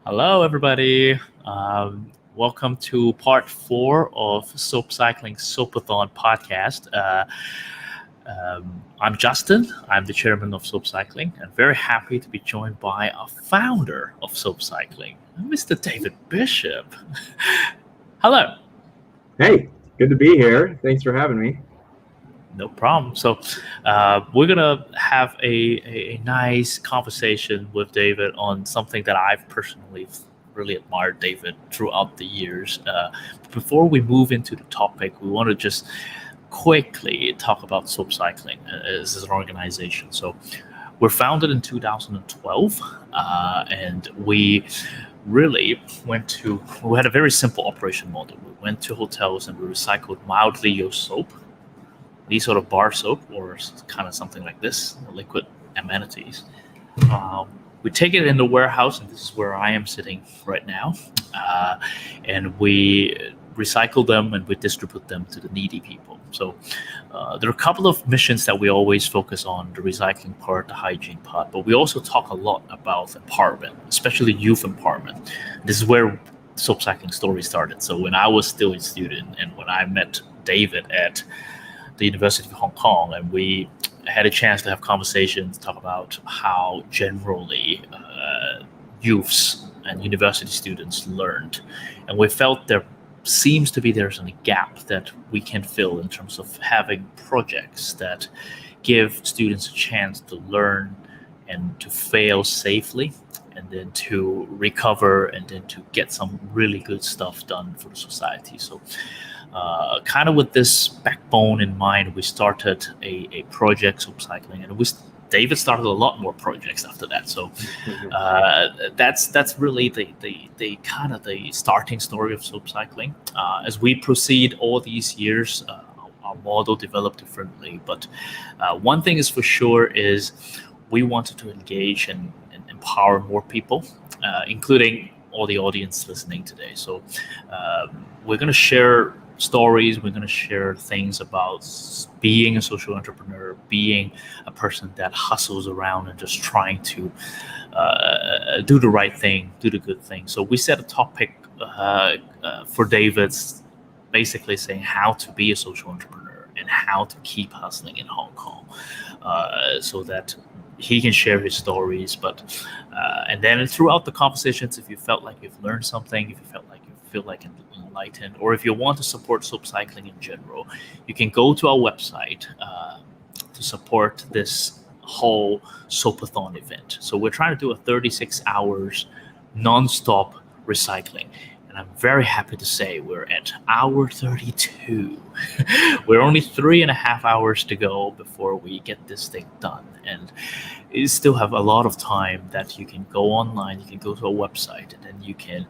Hello, everybody. Welcome to part four of Soap Cycling Soapathon podcast. I'm Justin. I'm the chairman of Soap Cycling, and very happy to be joined by a founder of Soap Cycling, Mr. David Bishop. Hello. Hey, good to be here. Thanks for having me. No problem. So, we're gonna have a nice conversation with David on something that I've personally really admired David throughout the years. Before we move into the topic, we want to just quickly talk about Soap Cycling as an organization. So, we're founded in 2012, and we we had a very simple operation model. We went to hotels and we recycled mildly used soap, these sort of bar soap or kind of something like this, liquid amenities. We take it in the warehouse, and this is where I am sitting right now, and we recycle them and we distribute them to the needy people. So there are a couple of missions that we always focus on: the recycling part, the hygiene part, but we also talk a lot about empowerment, especially youth empowerment. This is where Soap Cycling story started. So when I was still a student and when I met David at the University of Hong Kong, and we had a chance to have conversations, talk about how generally youths and university students learned, and we felt there's a gap that we can fill in terms of having projects that give students a chance to learn and to fail safely, and then to recover, and then to get some really good stuff done for the society. So kind of with this backbone in mind, we started a project, Soap Cycling, and David started a lot more projects after that. So that's really the kind of the starting story of Soap Cycling. As we proceed all these years, our model developed differently. But one thing is for sure is we wanted to engage and empower more people, including all the audience listening today. So we're going to share stories, we're going to share things about being a social entrepreneur, being a person that hustles around and just trying to do the right thing, do the good thing. So we set a topic for David's basically saying how to be a social entrepreneur and how to keep hustling in Hong Kong, so that he can share his stories. But and then throughout the conversations, if you felt like you've learned something, if you feel like enlightened, or if you want to support Soap Cycling in general, you can go to our website to support this whole Soapathon event. So we're trying to do a 36 hours non-stop recycling, and I'm very happy to say we're at hour 32. We're only 3.5 hours to go before we get this thing done, and you still have a lot of time that you can go online, you can go to a website, and then you can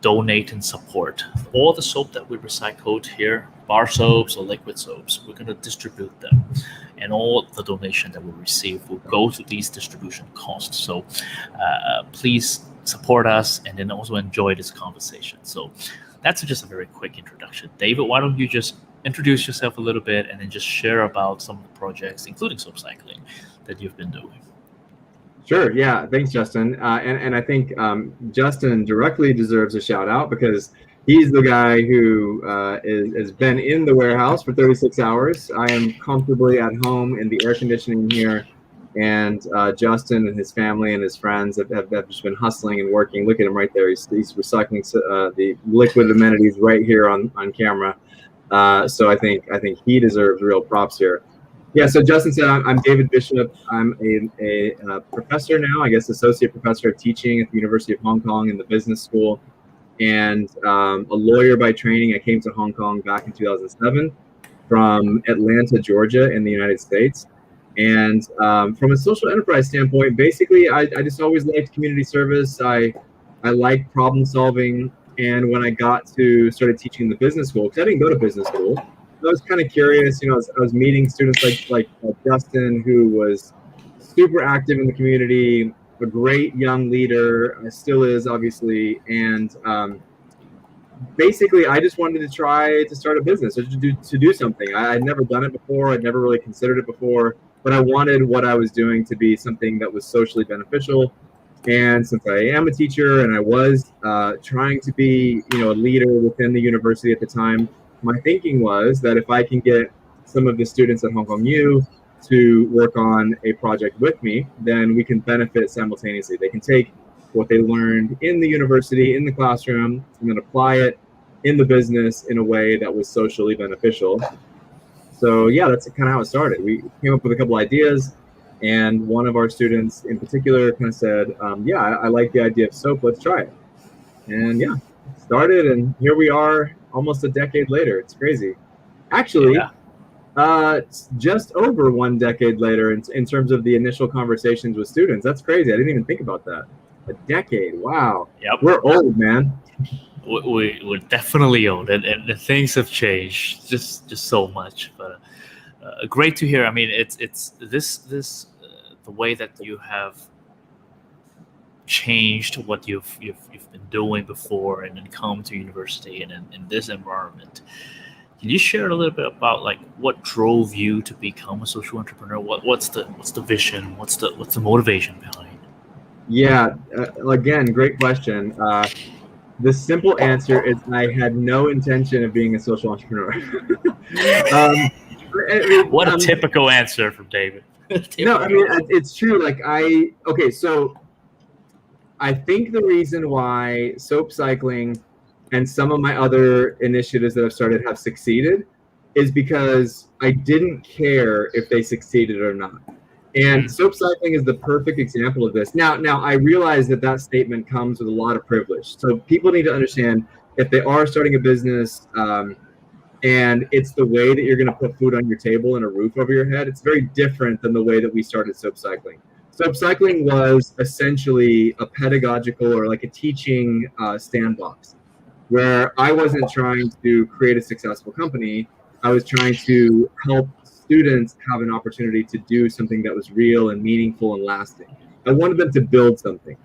donate and support all the soap that we recycled here, bar soaps or liquid soaps. We're going to distribute them, and all the donation that we receive will go to these distribution costs. So please support us, and then also enjoy this conversation. So that's just a very quick introduction. David, why don't you just introduce yourself a little bit and then just share about some of the projects, including Soap Cycling, that you've been doing? Sure. Yeah. Thanks, Justin. And I think Justin directly deserves a shout out because he's the guy who has been in the warehouse for 36 hours. I am comfortably at home in the air conditioning here. And Justin and his family and his friends have just been hustling and working. Look at him right there. He's recycling the liquid amenities right here on camera. So I think he deserves real props here. Yeah, so Justin said I'm David Bishop. I'm a professor now, I guess associate professor of teaching at the University of Hong Kong in the business school, and a lawyer by training. I came to Hong Kong back in 2007 from Atlanta, Georgia in the United States. And from a social enterprise standpoint, basically, I just always liked community service. I liked problem solving. And when I started teaching in the business school, because I didn't go to business school, I was kind of curious. I was meeting students like Justin, who was super active in the community, a great young leader, still is obviously, and basically I just wanted to try to start a business or to do something. I had never done it before. I'd never really considered it before, but I wanted what I was doing to be something that was socially beneficial. And since I am a teacher and I was trying to be, a leader within the university at the time, my thinking was that if I can get some of the students at Hong Kong U to work on a project with me, then we can benefit simultaneously. They can take what they learned in the university, in the classroom, and then apply it in the business in a way that was socially beneficial. So yeah, that's kind of how it started. We came up with a couple ideas, and one of our students in particular kind of said, yeah, I like the idea of soap, let's try it. And yeah, started, and here we are almost a decade later. It's crazy. Actually, it's just over 1 decade later in terms of the initial conversations with students. That's crazy. I didn't even think about that. A decade. Wow. Yep. We're old, man. We're definitely old, and the things have changed just so much. But great to hear. I mean, it's this the way that you have changed what you've been doing before, and then come to university and in this environment. Can you share a little bit about like what drove you to become a social entrepreneur? What's the vision? What's the motivation behind? Yeah, again, great question. The simple answer is I had no intention of being a social entrepreneur. What a typical answer from David. No, I mean, it's true. Like so I think the reason why soap cycling and some of my other initiatives that I've started have succeeded is because I didn't care if they succeeded or not. And soap cycling is the perfect example of this. Now I realize that statement comes with a lot of privilege. So people need to understand if they are starting a business and it's the way that you're going to put food on your table and a roof over your head, it's very different than the way that we started soap cycling. Soap cycling was essentially a pedagogical or like a teaching sandbox where I wasn't trying to create a successful company. I was trying to help students have an opportunity to do something that was real and meaningful and lasting. I wanted them to build something.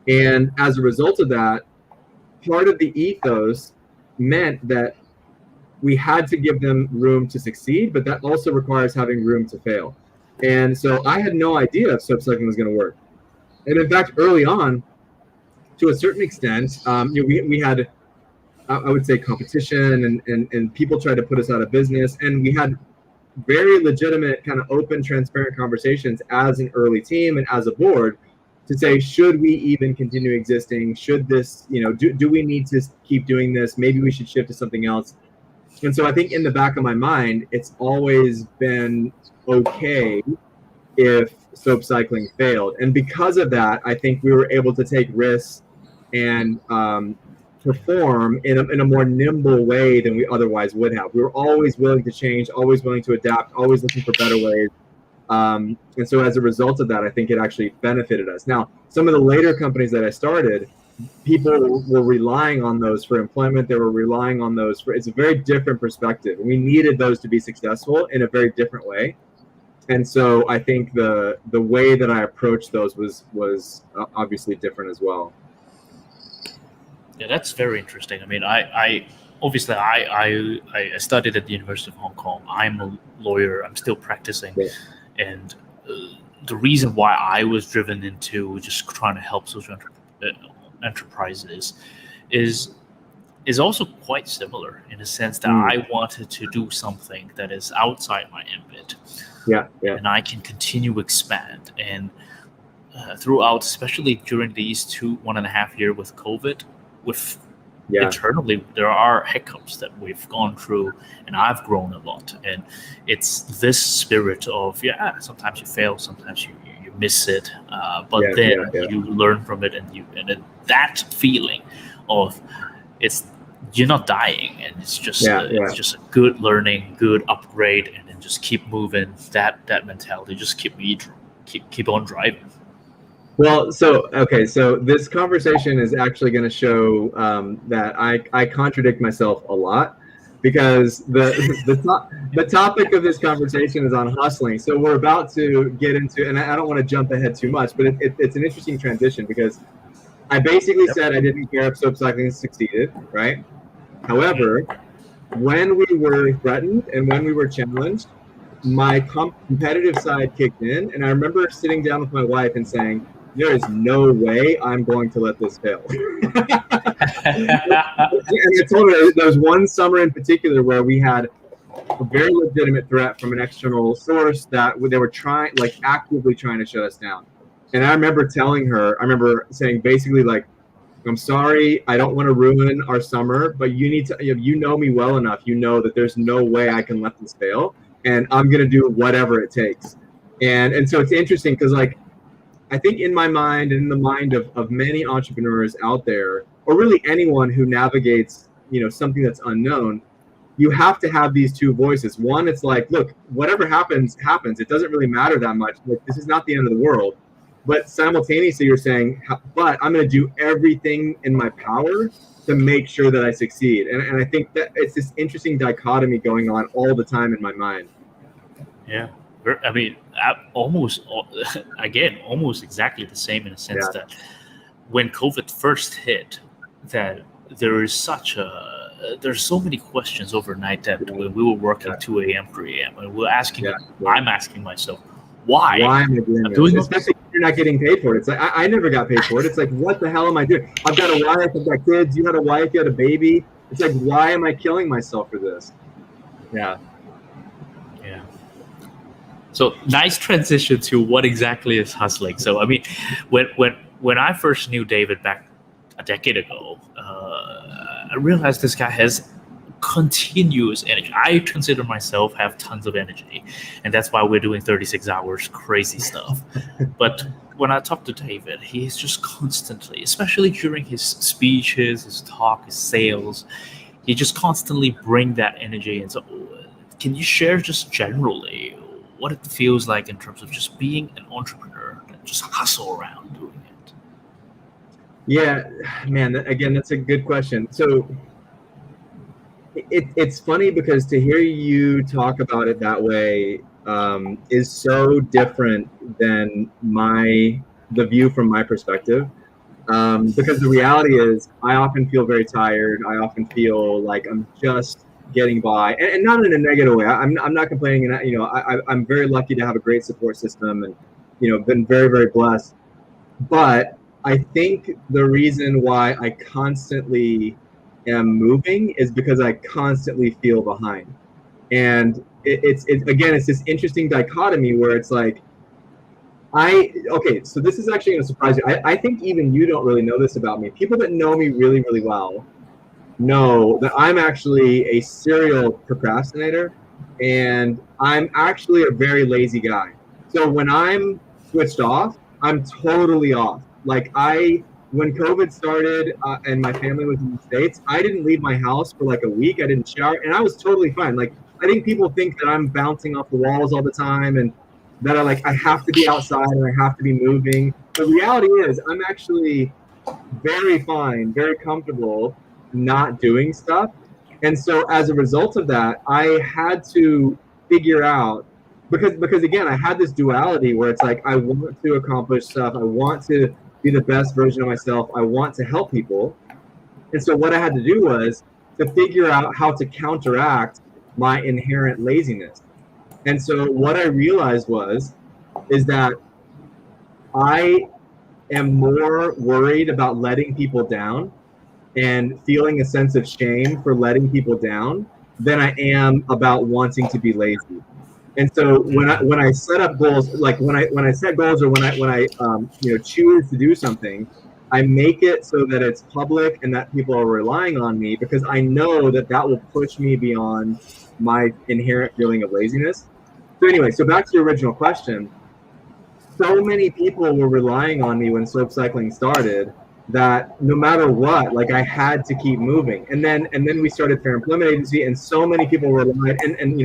And as a result of that, part of the ethos meant that we had to give them room to succeed, but that also requires having room to fail. And so I had no idea if soap cycling was going to work. And in fact, early on, to a certain extent, we had, I would say, competition and people tried to put us out of business. And we had very legitimate, kind of open, transparent conversations as an early team and as a board to say, should we even continue existing? Should this, do we need to keep doing this? Maybe we should shift to something else. And so I think in the back of my mind, it's always been okay if soap cycling failed. And because of that, I think we were able to take risks and perform in a more nimble way than we otherwise would have. We were always willing to change, always willing to adapt, always looking for better ways. And so as a result of that, I think it actually benefited us. Now, some of the later companies that I started, people were relying on those for employment. They were relying on those for, it's a very different perspective. We needed those to be successful in a very different way. And so I think the way that I approached those was obviously different as well. Yeah, that's very interesting. I mean, I obviously I studied at the University of Hong Kong. I'm a lawyer. I'm still practicing, Yeah. And the reason why I was driven into just trying to help social enterprises is also quite similar in the sense that I wanted to do something that is outside my ambit. Yeah. And I can continue to expand. And throughout, especially during these 1.5 years with COVID, internally there are hiccups that we've gone through, and I've grown a lot. And it's this spirit of sometimes you fail, sometimes you miss it, but you learn from it, and that feeling of you're not dying, and it's just it's just a good learning, good upgrade, and then just keep moving. That mentality, just keep on driving. Well, so this conversation is actually going to show that I contradict myself a lot, because the topic of this conversation is on hustling. So we're about to get into, and I don't want to jump ahead too much, but it's an interesting transition, because I basically said I didn't care if soap cycling succeeded, right? However, when we were threatened and when we were challenged, my competitive side kicked in, and I remember sitting down with my wife and saying, there is no way I'm going to let this fail. And I told her there was one summer in particular where we had a very legitimate threat from an external source that they were trying, like actively trying to shut us down. And I remember telling her, I remember saying basically like, I'm sorry, I don't want to ruin our summer, but you need to, you know me well enough, you know that there's no way I can let this fail, and I'm going to do whatever it takes. And so it's interesting because like, I think in my mind and in the mind of many entrepreneurs out there, or really anyone who navigates, something that's unknown, you have to have these two voices. One, it's like, look, whatever happens, happens. It doesn't really matter that much. Like, this is not the end of the world. But simultaneously, you're saying, but I'm going to do everything in my power to make sure that I succeed. And I think that it's this interesting dichotomy going on all the time in my mind. Yeah. I mean, almost exactly the same in a sense that when COVID first hit, that there's so many questions overnight that when we were working 2 a.m., 3 a.m., and I'm asking myself, why am I doing this? Especially if you're not getting paid for it. It's like, I never got paid for it. It's like, what the hell am I doing? I've got a wife, I've got kids, you had a wife, you had a baby. It's like, why am I killing myself for this? Yeah. So nice transition to what exactly is hustling. So I mean, when I first knew David back a decade ago, I realized this guy has continuous energy. I consider myself have tons of energy, and that's why we're doing 36 hours crazy stuff. But when I talk to David, he's just constantly, especially during his speeches, his talk, his sales, he just constantly bring that energy. And so can you share just generally what it feels like in terms of just being an entrepreneur and just hustle around doing it? Yeah, man, again, that's a good question. So it's funny because to hear you talk about it that way is so different than the view from my perspective. Because the reality is I often feel very tired. I often feel like I'm just getting by, and not in a negative way. I'm not complaining, and I'm very lucky to have a great support system, and been very, very blessed. But I think the reason why I constantly am moving is because I constantly feel behind, and it's this interesting dichotomy where it's like so this is actually going to surprise you. I think even you don't really know this about me. People that know me really, really well know that I'm actually a serial procrastinator, and I'm actually a very lazy guy. So when I'm switched off, I'm totally off. Like when COVID started and my family was in the States, I didn't leave my house for like a week. I didn't shower, and I was totally fine. Like, I think people think that I'm bouncing off the walls all the time and that I have to be outside and I have to be moving. The reality is I'm actually very fine, very comfortable not doing stuff. And so as a result of that, I had to figure out, because again, I had this duality where it's like, I want to accomplish stuff. I want to be the best version of myself. I want to help people. And so what I had to do was to figure out how to counteract my inherent laziness. And so what I realized is that I am more worried about letting people down and feeling a sense of shame for letting people down than I am about wanting to be lazy. And so when I set up goals, like when I set goals, or when I choose to do something, I make it so that it's public and that people are relying on me, because I know that will push me beyond my inherent feeling of laziness. So anyway, so back to your original question. So many people were relying on me when Soap Cycling started that no matter what, like, I had to keep moving. And then we started Fair Employment Agency, and so many people relied, and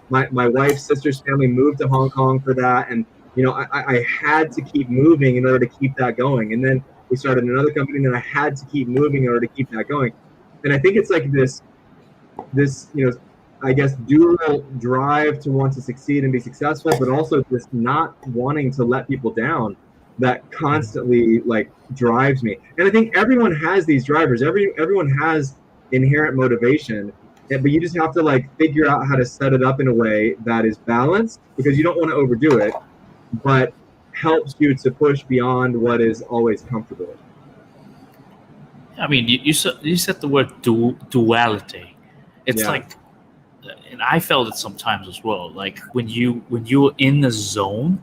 my wife's sister's family moved to Hong Kong for that, and I had to keep moving in order to keep that going. And then we started another company, and then I had to keep moving in order to keep that going. And I think it's like this I guess dual drive to want to succeed and be successful, but also this not wanting to let people down that constantly like drives me. And I think everyone has these drivers. Everyone has inherent motivation, but you just have to like figure out how to set it up in a way that is balanced, because you don't want to overdo it, but helps you to push beyond what is always comfortable. I mean, you said the word duality. It's Yeah, like, and I felt it sometimes as well. Like when you're in the zone,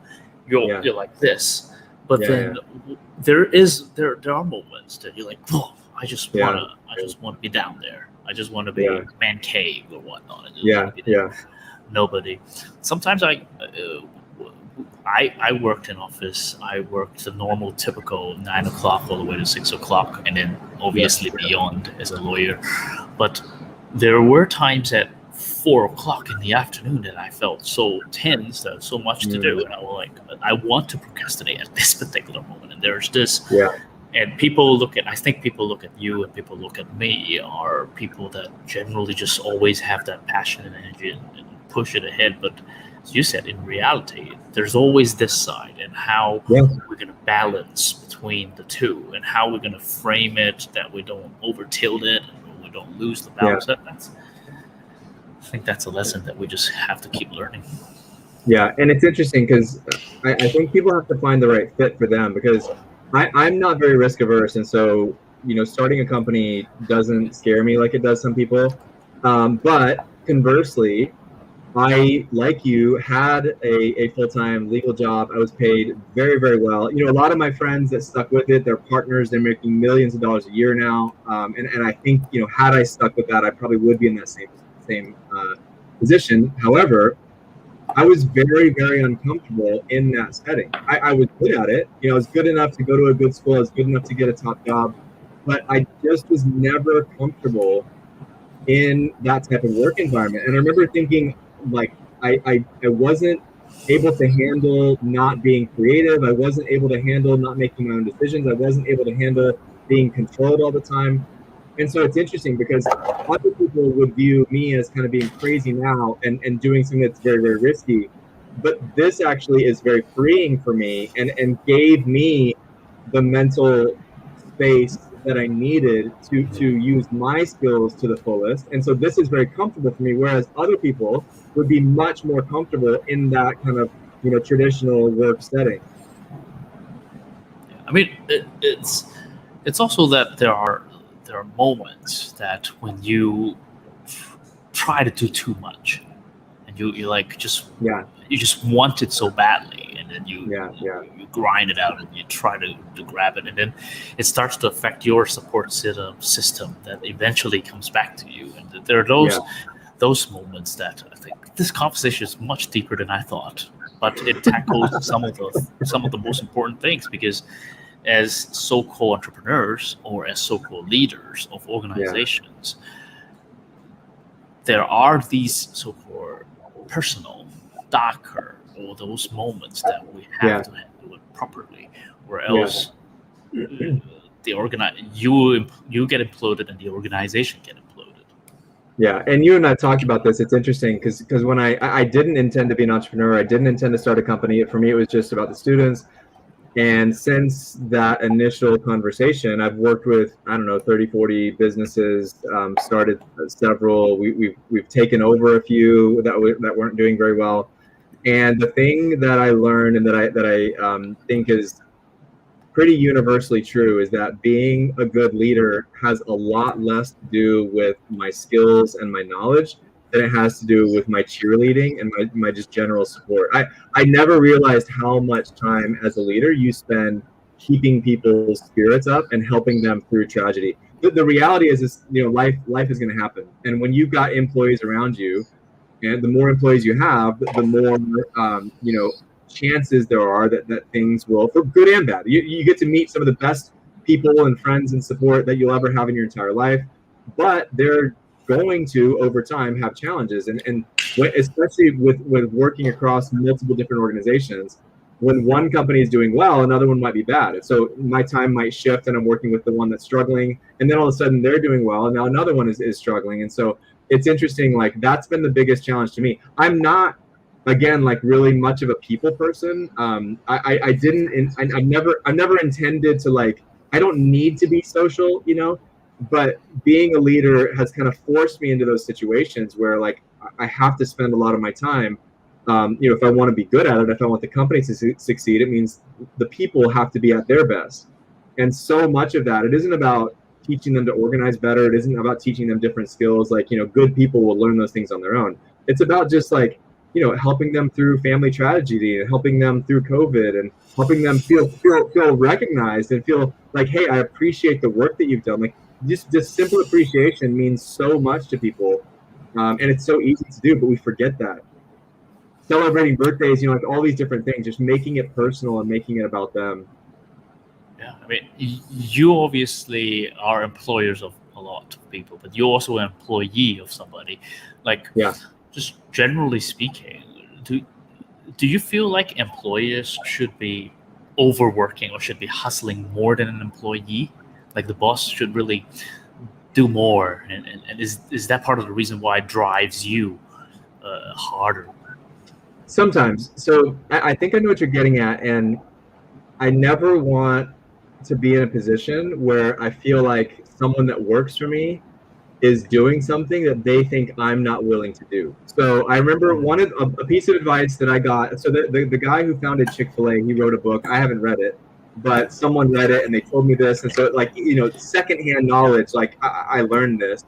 yeah, you're like this, but yeah, yeah, then there are moments that you're like, oh, yeah, I just want to be down there. I just want to yeah, be man cave or whatnot. I just want yeah, to be there. yeah, Nobody. Sometimes I worked in office. I worked the normal, typical 9 o'clock all the way to 6 o'clock, and then yeah, obviously beyond as a lawyer. But there were times at 4 o'clock in the afternoon that I felt so tense, that so much to mm, do, and I was like, I want to procrastinate at this particular moment. And there's this, yeah, and I think people look at you and people look at me are people that generally just always have that passion and energy and push it ahead. But as you said, in reality, there's always this side, and how yeah, we're going to balance between the two, and how we're going to frame it that we don't over tilt it and we don't lose the yeah. balance. I think that's a lesson that we just have to keep learning. Yeah, and it's interesting because I think people have to find the right fit for them, because I'm not very risk averse, and so starting a company doesn't scare me like it does some people. But conversely, I, like you, had a full-time legal job. I was paid very, very well. A lot of my friends that stuck with it, they're partners. They're making millions of dollars a year now. And I think, had I stuck with that, I probably would be in that same position. However, I was very, very uncomfortable in that setting. I was good at it. I was good enough to go to a good school. I was good enough to get a top job, but I just was never comfortable in that type of work environment. And I remember thinking, like, I wasn't able to handle not being creative. I wasn't able to handle not making my own decisions. I wasn't able to handle being controlled all the time. And so it's interesting because other people would view me as kind of being crazy now and doing something that's very, very risky. But this actually is very freeing for me, and gave me the mental space that I needed to use my skills to the fullest. And so this is very comfortable for me, whereas other people would be much more comfortable in that kind of traditional work setting. I mean, it's also that there are moments that when you try to do too much, and you like just Yeah, you just want it so badly, and then yeah, yeah, you grind it out and you try to grab it, and then it starts to affect your support system that eventually comes back to you. And there are yeah, those moments that I think this conversation is much deeper than I thought, but it tackles some of the most important things, because as so-called entrepreneurs or as so-called leaders of yeah, organizations, there are these so-called personal, darker, or those moments that we have yeah, to handle it properly, or yeah. else you get imploded and the organization get imploded. Yeah, and you and I talked about this. It's interesting because when I didn't intend to be an entrepreneur, I didn't intend to start a company. For me, it was just about the students. And since that initial conversation, I've worked with, I don't know, 30, 40 businesses, started several. We've taken over a few that weren't doing very well. And the thing that I learned, and that I think is pretty universally true, is that being a good leader has a lot less to do with my skills and my knowledge than it has to do with my cheerleading and my just general support. I never realized how much time as a leader you spend keeping people's spirits up and helping them through tragedy. The reality is life is going to happen, and when you've got employees around you, and the more employees you have, the more chances there are that things will, for good and bad. You get to meet some of the best people and friends and support that you'll ever have in your entire life, but they're going to over time have challenges, and especially with working across multiple different organizations. When one company is doing well, another one might be bad. And so my time might shift, and I'm working with the one that's struggling, and then all of a sudden they're doing well, and now another one is struggling. And so it's interesting. Like, that's been the biggest challenge to me. I'm not, again, like, really much of a people person. I didn't, I've never intended to, like, I don't need to be social, but being a leader has kind of forced me into those situations where, like, I have to spend a lot of my time if I want to be good at it, if I want the company to succeed, it means the people have to be at their best. And so much of that, it isn't about teaching them to organize better. It isn't about teaching them different skills. Like, good people will learn those things on their own. It's about just like, helping them through family tragedy and helping them through COVID and helping them feel recognized and feel like, hey, I appreciate the work that you've done. Like, just simple appreciation means so much to people. And it's so easy to do, but we forget that. Celebrating birthdays, like all these different things, just making it personal and making it about them. Yeah, I mean, you obviously are employers of a lot of people, but you're also an employee of somebody. Like, Yeah. Just generally speaking, do you feel like employers should be overworking or should be hustling more than an employee? Like the boss should really do more, and is that part of the reason why it drives you harder? Sometimes. So I think I know what you're getting at, and I never want to be in a position where I feel like someone that works for me is doing something that they think I'm not willing to do. So I remember a piece of advice that I got. So the guy who founded Chick-fil-A, he wrote a book. I haven't read it, but someone read it and they told me this. And so like, secondhand knowledge, like I learned this.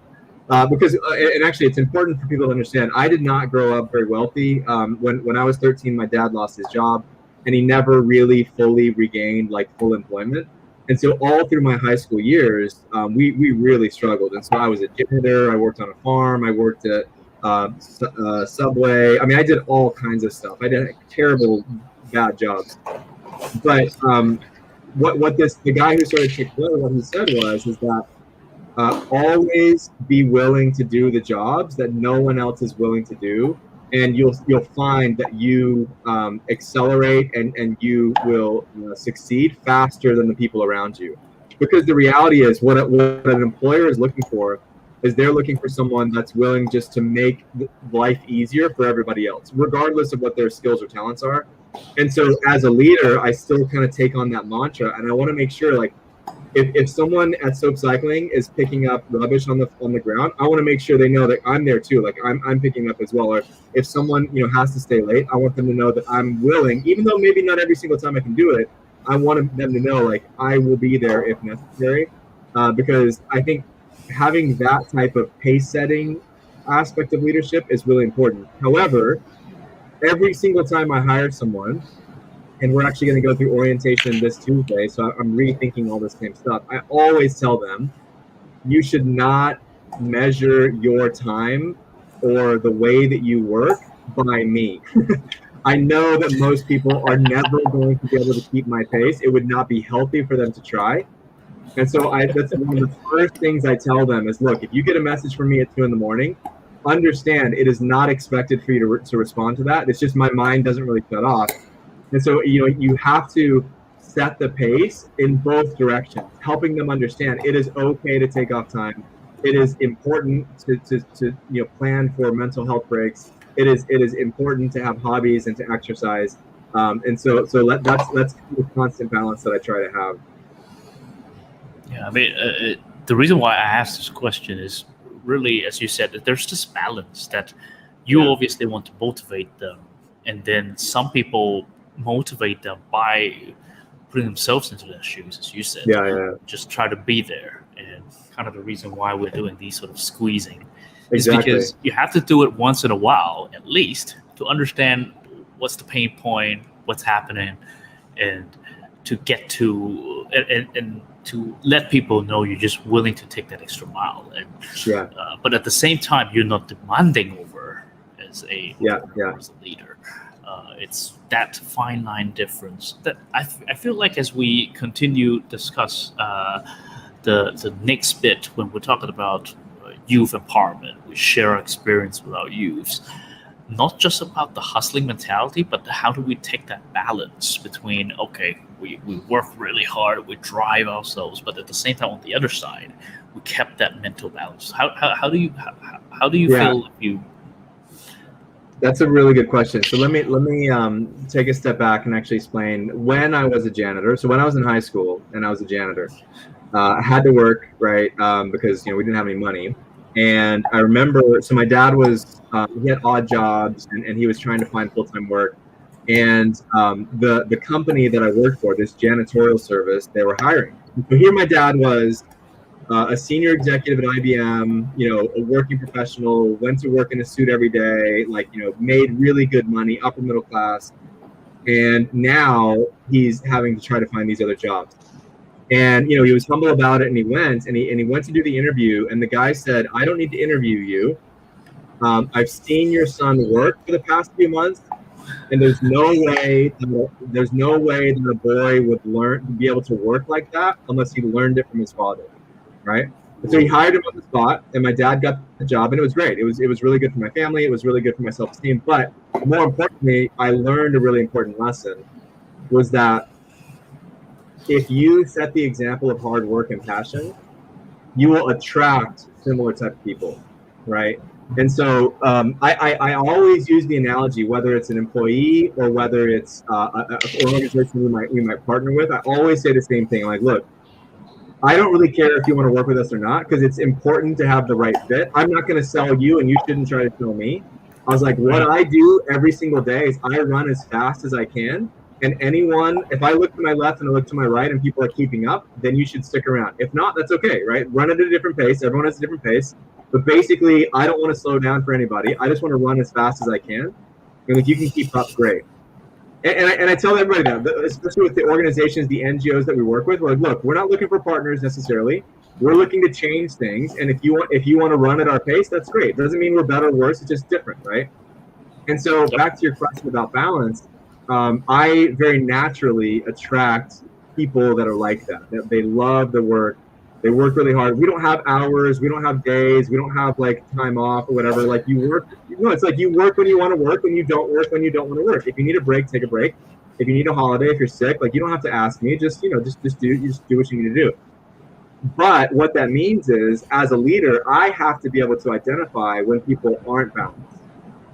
Because and actually it's important for people to understand, I did not grow up very wealthy. When I was 13, my dad lost his job and he never really fully regained like full employment. And so all through my high school years, we really struggled. And so I was a janitor, I worked on a farm, I worked at Subway. I mean, I did all kinds of stuff. I did terrible, bad jobs. But the guy who started Chick-fil-A, what he said is that always be willing to do the jobs that no one else is willing to do, and you'll find that you accelerate and you will succeed faster than the people around you. Because the reality is, what an employer is looking for is they're looking for someone that's willing just to make life easier for everybody else, regardless of what their skills or talents are. And so as a leader, I still kind of take on that mantra, and I want to make sure, like, if someone at Soap Cycling is picking up rubbish on the ground, I want to make sure they know that I'm there too. Like I'm picking up as well. Or if someone has to stay late, I want them to know that I'm willing, even though maybe not every single time I can do it. I want them to know like I will be there if necessary, because I think having that type of pace setting aspect of leadership is really important. However, every single time I hire someone, and we're actually going to go through orientation this Tuesday, so I'm rethinking all this same stuff. I always tell them, you should not measure your time or the way that you work by me. I know that most people are never going to be able to keep my pace. It would not be healthy for them to try. And so that's one of the first things I tell them is, look, if you get a message from me at 2 a.m, understand it is not expected for you to respond to that. It's just my mind doesn't really shut off. And so, you have to set the pace in both directions, helping them understand it is okay to take off time. It is important to plan for mental health breaks. It is important to have hobbies and to exercise. And so that's the constant balance that I try to have. Yeah, I mean, the reason why I asked this question is really, as you said, that there's this balance that you obviously want to motivate them, and then some people motivate them by putting themselves into their shoes, as you said. Just try to be there. And kind of the reason why we're doing these sort of squeezing is because you have to do it once in a while, at least, to understand what's the pain point, what's happening, and to get to and to let people know you're just willing to take that extra mile. And but at the same time, you're not demanding over as a leader. It's that fine line difference that I feel like as we continue to discuss the next bit when we're talking about youth empowerment, we share our experience with our youths, not just about the hustling mentality, but how do we take that balance between, okay, we work really hard, we drive ourselves, but at the same time on the other side, we kept that mental balance. How do you feel if you... That's a really good question. So let me take a step back and actually explain when I was a janitor. So when I was in high school and I was a janitor, I had to work, right? Because we didn't have any money. And I remember, so my dad was, he had odd jobs, and he was trying to find full-time work. And the company that I worked for, this janitorial service, they were hiring. So here my dad was, a senior executive at IBM, a working professional, went to work in a suit every day, like, made really good money, upper middle class. And now he's having to try to find these other jobs. And he was humble about it, and he went to do the interview, and the guy said, "I don't need to interview you. I've seen your son work for the past few months, and there's no way that a boy would be able to work like that unless he learned it from his father." Right? And so he hired him on the spot, and my dad got the job, and it was great. It was really good for my family. It was really good for my self-esteem. But more importantly, I learned a really important lesson, was that if you set the example of hard work and passion, you will attract similar type of people, right? And so I always use the analogy, whether it's an employee or whether it's an organization we might partner with. I always say the same thing, like, look, I don't really care if you want to work with us or not, because it's important to have the right fit. I'm not going to sell you, and you shouldn't try to sell me. I was like, what I do every single day is I run as fast as I can. And if I look to my left and I look to my right and people are keeping up, then you should stick around. If not, that's okay, right? Run at a different pace. Everyone has a different pace. But basically, I don't want to slow down for anybody. I just want to run as fast as I can. And if you can keep up, great. And I tell everybody that, especially with the organizations, the NGOs that we work with, we're like, look, we're not looking for partners necessarily. We're looking to change things. And if you want to run at our pace, that's great. Doesn't mean we're better or worse. It's just different, right? And so back to your question about balance, I very naturally attract people that are like that they love the work. They work really hard. We don't have hours. We don't have days. We don't have like time off or whatever. Like you work, it's like you work when you want to work, and you don't work when you don't want to work. If you need a break, take a break. If you need a holiday, if you're sick, like you don't have to ask me. Just do what you need to do. But what that means is, as a leader, I have to be able to identify when people aren't balanced.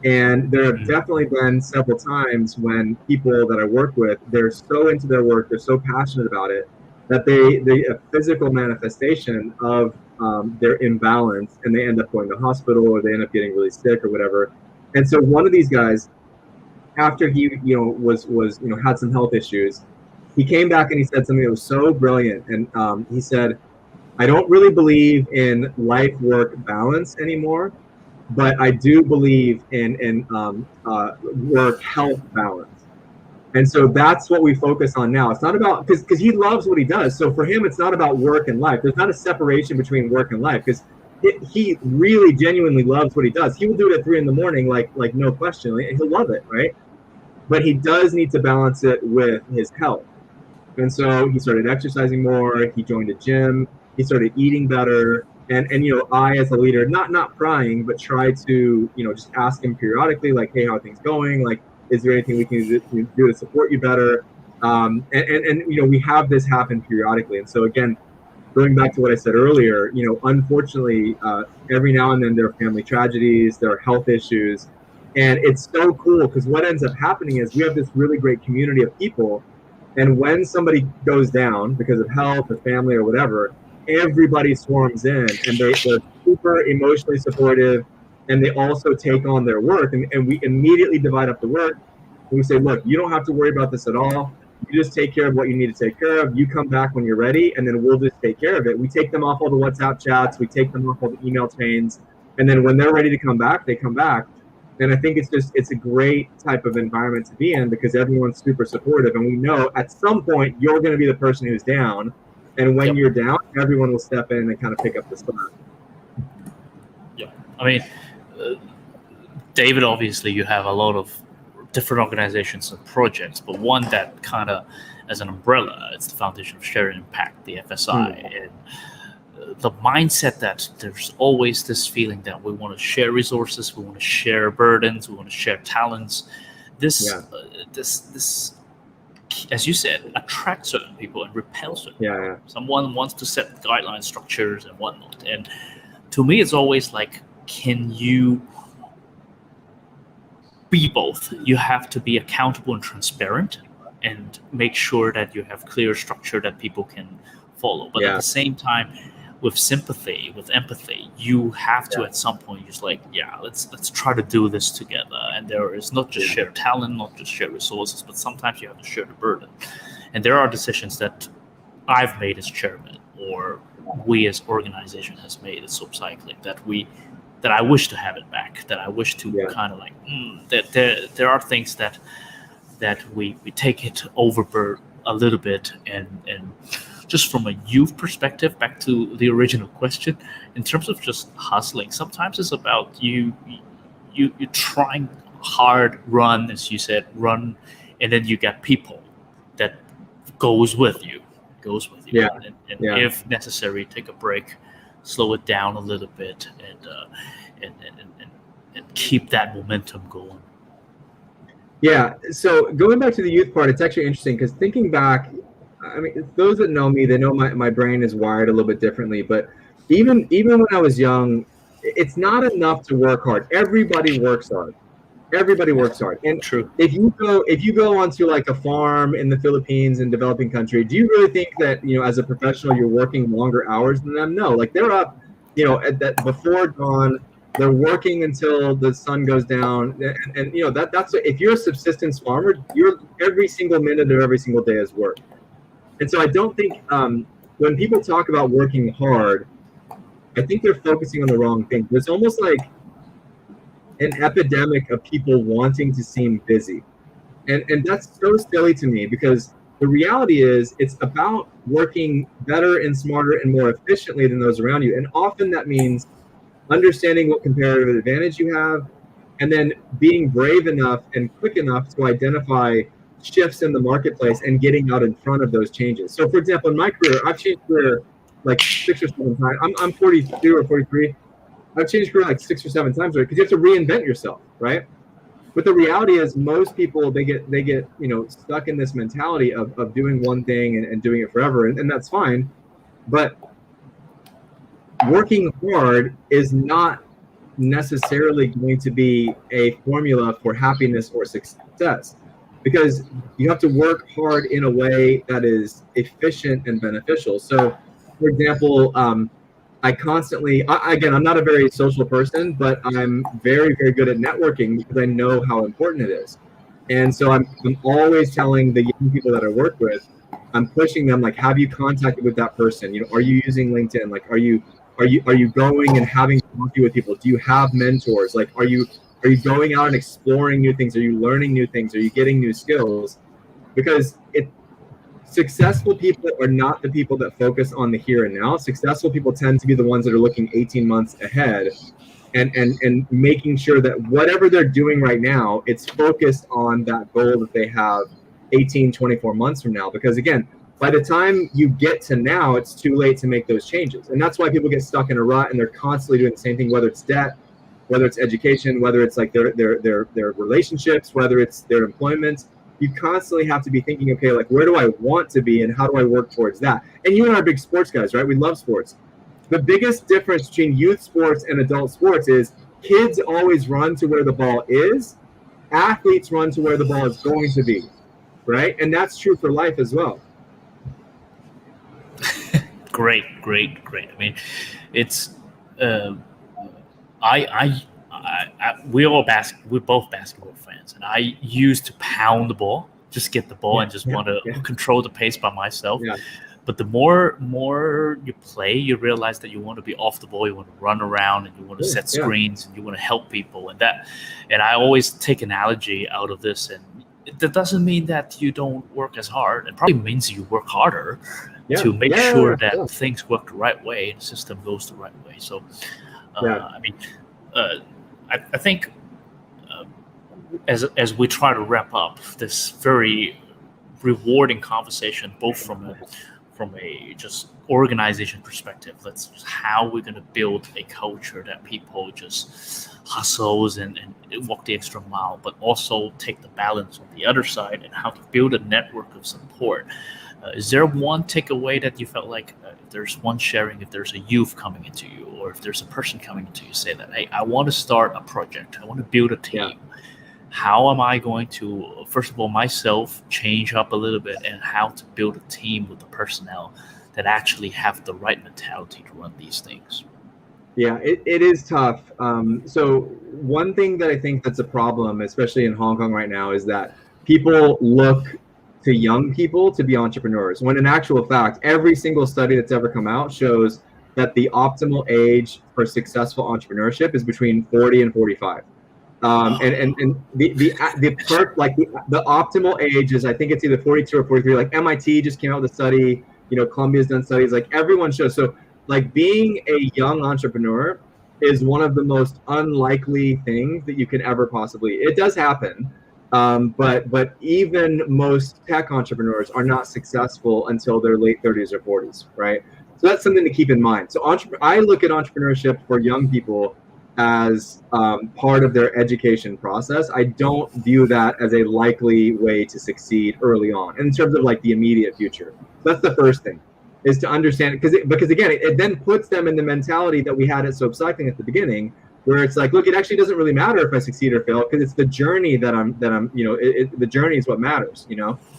And there have definitely been several times when people that I work with, they're so into their work, they're so passionate about it, that a physical manifestation of their imbalance, and they end up going to the hospital, or they end up getting really sick or whatever. And so one of these guys, after he was had some health issues, he came back and he said something that was so brilliant. And he said, "I don't really believe in life-work balance anymore, but I do believe in work-health balance." And so that's what we focus on now. It's not about, because he loves what he does. So for him, it's not about work and life. There's not a separation between work and life, because he really genuinely loves what he does. He will do it at 3 a.m, like no question. Like, he'll love it, right? But he does need to balance it with his health. And so he started exercising more. He joined a gym. He started eating better. And I, as a leader, not prying, but try to just ask him periodically, like, hey, how are things going? Like, is there anything we can do to support you better? And we have this happen periodically. And so again, going back to what I said earlier, unfortunately, every now and then there are family tragedies, there are health issues, and it's so cool, because what ends up happening is we have this really great community of people, and when somebody goes down because of health or family or whatever, everybody swarms in, and they're super emotionally supportive, and they also take on their work, and we immediately divide up the work. And we say, look, you don't have to worry about this at all. You just take care of what you need to take care of. You come back when you're ready, and then we'll just take care of it. We take them off all the WhatsApp chats. We take them off all the email chains. And then when they're ready to come back, they come back. And I think it's a great type of environment to be in, because everyone's super supportive. And we know at some point you're going to be the person who's down. And when you're down, everyone will step in and kind of pick up the slack. Yeah. I mean, David, obviously you have a lot of different organizations and projects, but one that kind of, as an umbrella, it's the Foundation of Shared Impact, the FSI. And the mindset that there's always this feeling that we want to share resources, we want to share burdens, we want to share talents. This, as you said, attracts certain people and repels certain people. Someone wants to set guidelines, structures, and whatnot. And to me, it's always like, can you be both? You have to be accountable and transparent, and make sure that you have clear structure that people can follow. But at the same time, with sympathy, with empathy, you have to at some point just like, yeah, let's try to do this together. And there is not just shared talent, not just shared resources, but sometimes you have to share the burden. And there are decisions that I've made as chairman, or we as organization has made as Soapcycling, that I wish to have it back. That I wish to kind of like that there are things that we take it overboard a little bit, and just from a youth perspective, back to the original question, in terms of just hustling, sometimes it's about you trying hard, run, as you said, run, and then you get people that goes with you, Yeah. and if necessary, take a break, slow it down a little bit, and keep that momentum going. Yeah. So going back to the youth part, it's actually interesting because thinking back, I mean, those that know me, they know my brain is wired a little bit differently. But even when I was young, it's not enough to work hard. Everybody works hard. Everybody works hard. And True. if you go onto like a farm in the Philippines in developing country, do you really think that, you know, as a professional you're working longer hours than them? No. Like they're up, you know, at that before dawn. They're working until the sun goes down, and you know that's if you're a subsistence farmer, you're every single minute of every single day is work. And so I don't think when people talk about working hard, I think they're focusing on the wrong thing. There's almost like an epidemic of people wanting to seem busy. And that's so silly to me because the reality is it's about working better and smarter and more efficiently than those around you. And often that means understanding what comparative advantage you have, and then being brave enough and quick enough to identify shifts in the marketplace and getting out in front of those changes. So, for example, in my career, I've changed career like 6 or 7 times. I'm 42 or 43. I've changed career like 6 or 7 times, right? Because you have to reinvent yourself, right? But the reality is, most people they get you know stuck in this mentality of doing one thing and doing it forever, and that's fine. But working hard is not necessarily going to be a formula for happiness or success, because you have to work hard in a way that is efficient and beneficial. So, for example, again, I'm not a very social person, but I'm very, very good at networking because I know how important it is. And so I'm always telling the young people that I work with, I'm pushing them like, have you contacted with that person? You know, are you using LinkedIn? Like, are you going and having coffee with people? Do you have mentors? Like, are you going out and exploring new things? Are you learning new things? Are you getting new skills? Because successful people are not the people that focus on the here and now. Successful people tend to be the ones that are looking 18 months ahead and making sure that whatever they're doing right now, it's focused on that goal that they have 18, 24 months from now. Because again, by the time you get to now, it's too late to make those changes. And that's why people get stuck in a rut and they're constantly doing the same thing, whether it's debt, whether it's education, whether it's like their relationships, whether it's their employment. You constantly have to be thinking, okay, like, where do I want to be and how do I work towards that? And you and I are big sports guys, right? We love sports. The biggest difference between youth sports and adult sports is kids always run to where the ball is. Athletes run to where the ball is going to be, right? And that's true for life as well. Great. I mean, it's we're both basketball fans, and I used to pound the ball, just get the ball and just want to control the pace by myself. Yeah. But the more you play, you realize that you want to be off the ball, you want to run around, and you want to set screens, and you want to help people, and I always take analogy out of this, and that doesn't mean that you don't work as hard. It probably means you work harder to make sure that things work the right way and the system goes the right way. So, I mean, I think as we try to wrap up this very rewarding conversation, both from a just organization perspective, that's how we're going to build a culture that people just hustles and walk the extra mile, but also take the balance on the other side and how to build a network of support. Is there one takeaway that you felt like if there's one sharing, if there's a youth coming into you, or if there's a person coming into you, say that, hey, I want to start a project, I want to build a team. How am I going to, first of all, myself change up a little bit, and how to build a team with the personnel that actually have the right mentality to run these things. Yeah, it is tough. So one thing that I think that's a problem, especially in Hong Kong right now, is that people look to young people to be entrepreneurs. When in actual fact, every single study that's ever come out shows that the optimal age for successful entrepreneurship is between 40 and 45. And the perk, like the optimal age is, I think it's either 42 or 43. Like MIT just came out with a study, Columbia's done studies, like everyone shows. So like being a young entrepreneur is one of the most unlikely things that you can ever possibly. It does happen, but even most tech entrepreneurs are not successful until their late 30s or 40s, right? So that's something to keep in mind. So I look at entrepreneurship for young people as part of their education process. I don't view that as a likely way to succeed early on in terms of like the immediate future. That's the first thing, is to understand, because again, it then puts them in the mentality that we had at Soapathon at the beginning, where it's like, look, it actually doesn't really matter if I succeed or fail, because it's the journey the journey is what matters.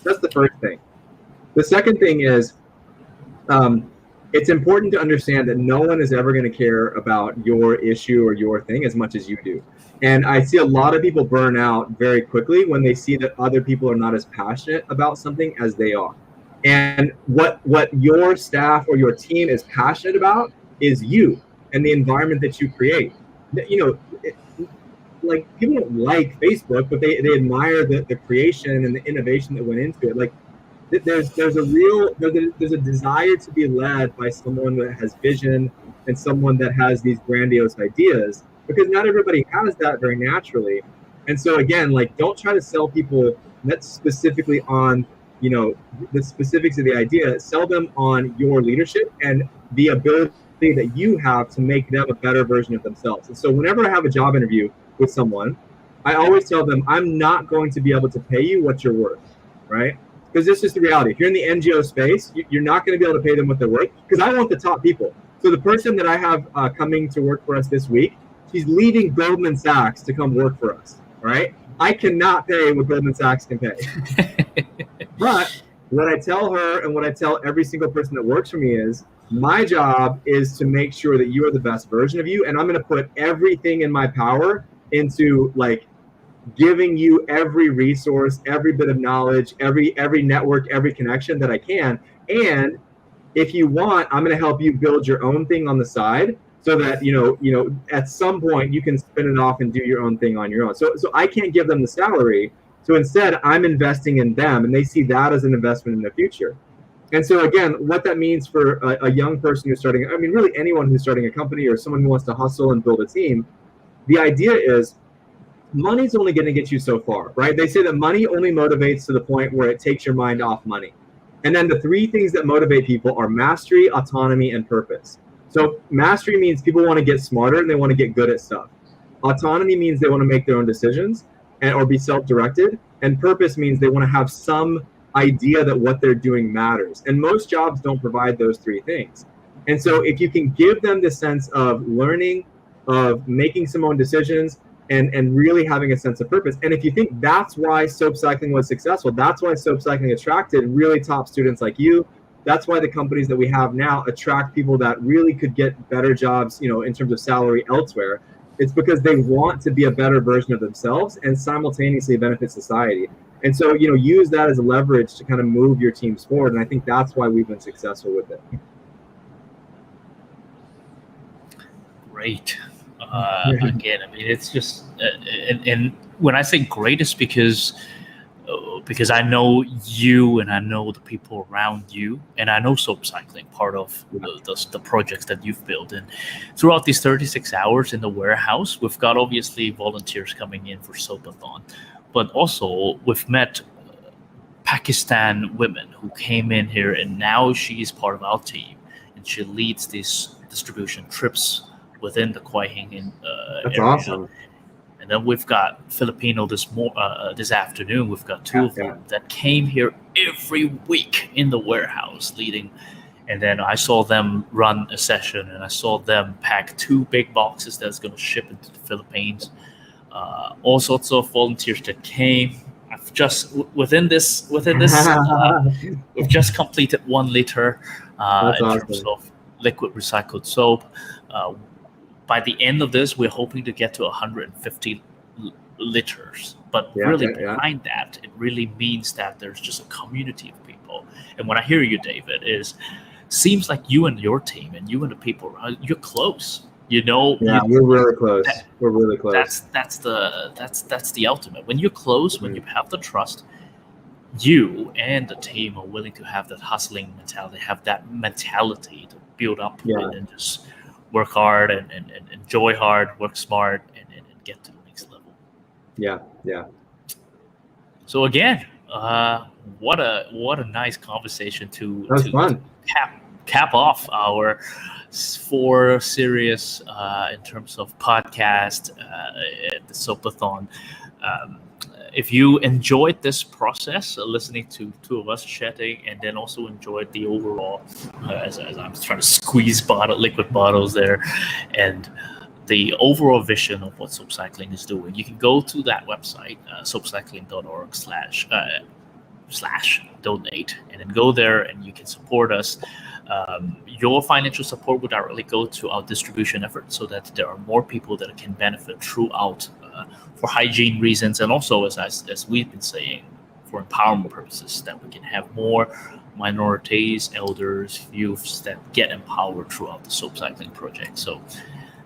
That's the first thing. The second thing is, it's important to understand that no one is ever going to care about your issue or your thing as much as you do. And I see a lot of people burn out very quickly when they see that other people are not as passionate about something as they are. And what your staff or your team is passionate about is you and the environment that you create. Like people don't like Facebook, but they admire the creation and the innovation that went into it. Like there's a desire to be led by someone that has vision and someone that has these grandiose ideas, because not everybody has that very naturally. And so again, like, don't try to sell people that's specifically on the specifics of the idea. Sell them on your leadership and the ability that you have to make them a better version of themselves. And so whenever I have a job interview with someone, I always tell them, I'm not going to be able to pay you what you're worth, right? Because this is the reality. If you're in the NGO space, you're not going to be able to pay them what they're worth, because I want the top people. So the person that I have coming to work for us this week, she's leaving Goldman Sachs to come work for us, right? I cannot pay what Goldman Sachs can pay. But what I tell her and what I tell every single person that works for me is, my job is to make sure that you are the best version of you, and I'm going to put everything in my power into like giving you every resource, every bit of knowledge, every network, every connection that I can. And if you want, I'm going to help you build your own thing on the side, so that at some point you can spin it off and do your own thing on your own. So I can't give them the salary. So instead, I'm investing in them, and they see that as an investment in the future. And so again, what that means for a young person who's starting, I mean, really anyone who's starting a company or someone who wants to hustle and build a team, the idea is, money's only going to get you so far, right? They say that money only motivates to the point where it takes your mind off money. And then the three things that motivate people are mastery, autonomy, and purpose. So mastery means people want to get smarter and they want to get good at stuff. Autonomy means they want to make their own decisions or be self-directed. And purpose means they want to have some idea that what they're doing matters. And most jobs don't provide those three things. And so if you can give them the sense of learning, of making some own decisions, and really having a sense of purpose. And if you think that's why Soapathon was successful, that's why Soapathon attracted really top students like you, that's why the companies that we have now attract people that really could get better jobs, in terms of salary elsewhere. It's because they want to be a better version of themselves and simultaneously benefit society. And so, use that as a leverage to kind of move your teams forward. And I think that's why we've been successful with it. Great. Again, I mean, it's just, and when I say great, it's because I know you and I know the people around you, and I know Soapathon, part of the projects that you've built. And throughout these 36 hours in the warehouse, we've got obviously volunteers coming in for Soapathon, but also we've met Pakistan women who came in here, and now she's part of our team, and she leads these distribution trips within the Kwai Hing That's area. awesome. And then we've got Filipino this afternoon. We've got two of them that came here every week in the warehouse leading. And then I saw them run a session, and I saw them pack 2 big boxes that's going to ship into the Philippines. All sorts of volunteers that came. I've just within this we've just completed 1 liter. That's in terms awesome. of liquid recycled soap. Uh, by the end of this, we're hoping to get to 150 liters. But Yeah, really, yeah, behind that, it really means that there's just a community of people. And when I hear you, David, is seems like you and your team and you and the people around you're close. You know, yeah. We're really that, close. We're really close. that's the ultimate. When you're close, when you have the trust, you and the team are willing to have that hustling mentality, have that mentality to build up Yeah, and just work hard and enjoy hard, work smart, and get to the next level. yeah, yeah. So again, what a nice conversation That was to fun. cap off our 4 series in terms of podcast, the Soapathon. Um, if you enjoyed this process, listening to two of us chatting, and then also enjoyed the overall, as I'm trying to squeeze liquid bottles there, and the overall vision of what Soapcycling is doing, you can go to that website, soapcycling.org slash donate, and then go there and you can support us. Your financial support would directly go to our distribution effort so that there are more people that can benefit throughout for hygiene reasons, and also as we've been saying, for empowerment purposes, that we can have more minorities, elders, youths that get empowered throughout the soap cycling project. So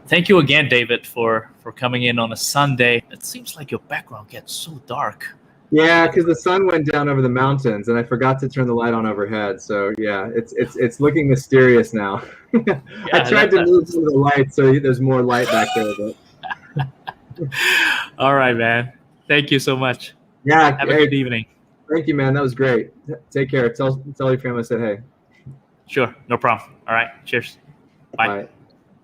thank you again, David, for coming in on a Sunday. It seems like your background gets so dark. Yeah, because the sun went down over the mountains, and I forgot to turn the light on overhead. So yeah, it's looking mysterious now. I Yeah, tried to move some of the light so there's more light back there, but all right, man. Thank you so much. yeah. Have a Hey, good evening. thank you, man. That was great. Take care. Tell your family I said hey. Sure, no problem. All right, cheers. Bye. Bye.